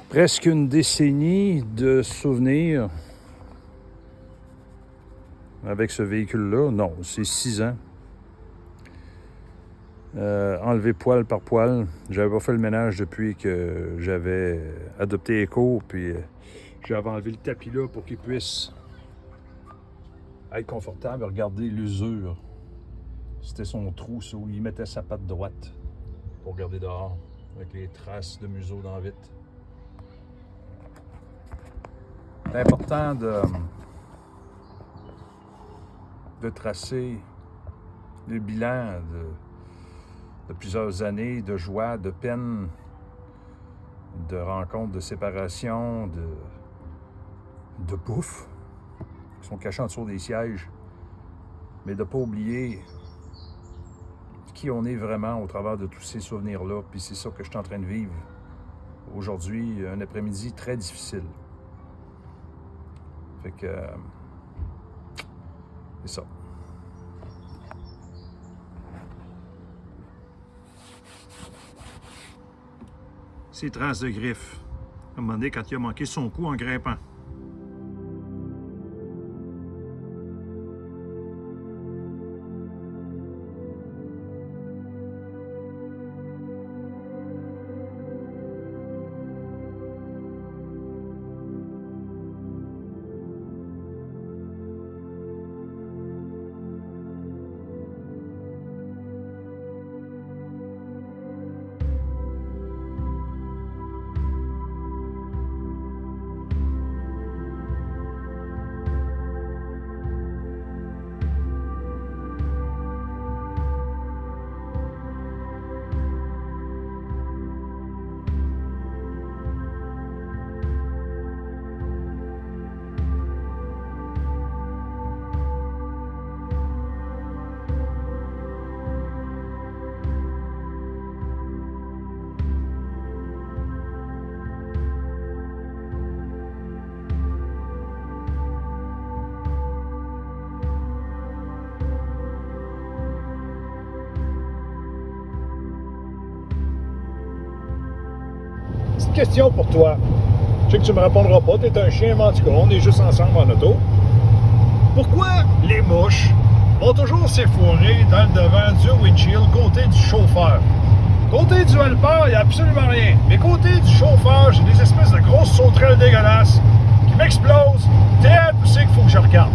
Presque une décennie de souvenirs avec ce véhicule-là. Non, c'est 6 ans. Enlevé poil par poil. J'avais pas fait le ménage depuis que j'avais adopté Echo, puis j'avais enlevé le tapis là pour qu'il puisse être confortable. Regardez l'usure. C'était son trou, ça, où il mettait sa patte droite pour regarder dehors, avec les traces de museau dans la vitre. C'est important de tracer le bilan de plusieurs années de joie, de peine, de rencontres, de séparation, de bouffe, qui sont cachés en dessous des sièges, mais de ne pas oublier qui on est vraiment au travers de tous ces souvenirs-là. Puis c'est ça que je suis en train de vivre aujourd'hui, un après-midi très difficile. Fait que c'est ça. Ces traces de griffes, à un moment donné, quand il a manqué son coup en grimpant. Petite question pour toi. Je sais que tu me répondras pas, t'es un chien, mais en tout cas, on est juste ensemble en auto. Pourquoi les mouches vont toujours s'effourer dans le devant du windshield côté du chauffeur? Côté du helper, il n'y a absolument rien. Mais côté du chauffeur, j'ai des espèces de grosses sauterelles dégueulasses qui m'explosent. Théâtre, tu sais qu'il faut que je regarde.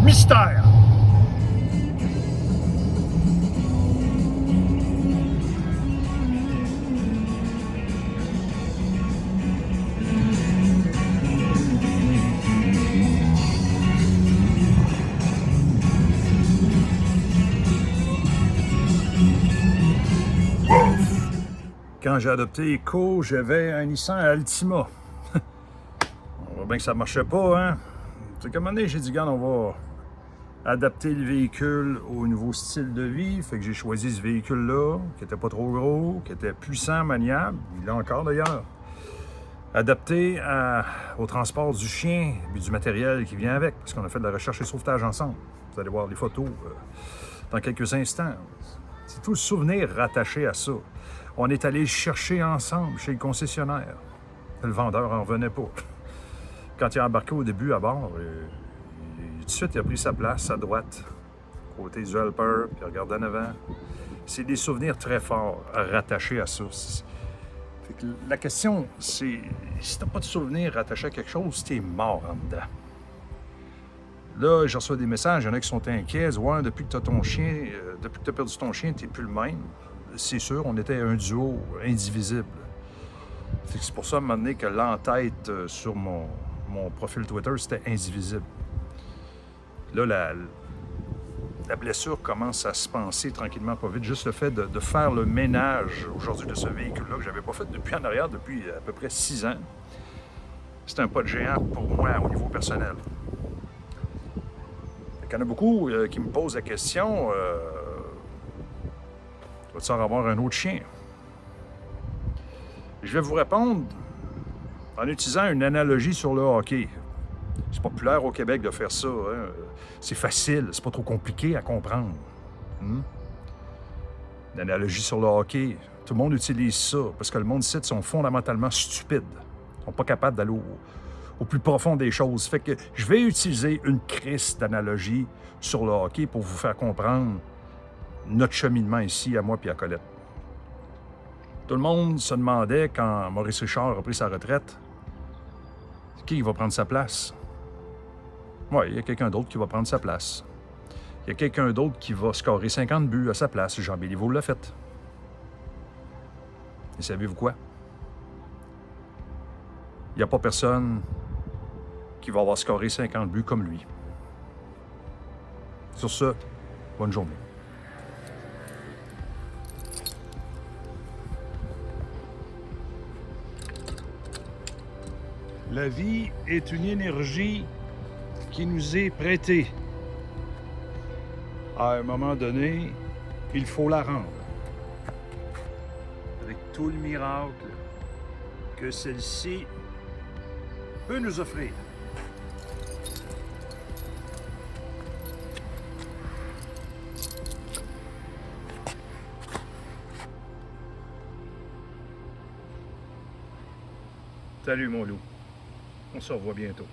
Mystère. Quand j'ai adopté Echo, j'avais un Nissan Altima. On voit bien que ça ne marchait pas, hein? C'est qu'à un moment donné, j'ai dit, regarde, on va adapter le véhicule au nouveau style de vie. Fait que j'ai choisi ce véhicule-là, qui était pas trop gros, qui était puissant, maniable. Il est encore d'ailleurs. Adapté au transport du chien et du matériel qui vient avec, parce qu'on a fait de la recherche et sauvetage ensemble. Vous allez voir les photos dans quelques instants. C'est tout le souvenir rattaché à ça. On est allé le chercher ensemble chez le concessionnaire. Le vendeur n'en revenait pas. Quand il a embarqué au début à bord, tout de suite, il a pris sa place à droite, côté du helper, puis il regardait en avant. C'est des souvenirs très forts rattachés à ça. Fait que la question, c'est si t'as pas de souvenirs rattachés à quelque chose, t'es mort en dedans. Là, je reçois des messages, il y en a qui sont inquiets, ils disent « Ouais, depuis que t'as ton chien, depuis que t'as perdu ton chien, t'es plus le même. » C'est sûr, on était un duo indivisible. C'est pour ça, à un moment donné, que l'entête sur mon profil Twitter, c'était indivisible. Là, la blessure commence à se penser tranquillement, pas vite. Juste le fait de faire le ménage aujourd'hui de ce véhicule-là, que je n'avais pas fait depuis en arrière, depuis à peu près 6 ans, c'est un pas de géant pour moi au niveau personnel. Il y en a beaucoup qui me posent la question... vas-tu en avoir un autre chien? Je vais vous répondre en utilisant une analogie sur le hockey. C'est populaire au Québec de faire ça. Hein? C'est facile, c'est pas trop compliqué à comprendre. L'analogie sur le hockey. Tout le monde utilise ça parce que le monde ici sont fondamentalement stupides. Ils sont pas capables d'aller au plus profond des choses. Fait que je vais utiliser une crise d'analogie sur le hockey pour vous faire comprendre notre cheminement ici, à moi et à Colette. Tout le monde se demandait, quand Maurice Richard a pris sa retraite, qui va prendre sa place? Oui, il y a quelqu'un d'autre qui va prendre sa place. Il y a quelqu'un d'autre qui va scorer 50 buts à sa place. Jean Béliveau l'a fait. Et savez-vous quoi? Il n'y a pas personne qui va avoir scoré 50 buts comme lui. Sur ce, bonne journée. La vie est une énergie qui nous est prêtée. À un moment donné, il faut la rendre. Avec tout le miracle que celle-ci peut nous offrir. Salut mon loup. On se revoit bientôt.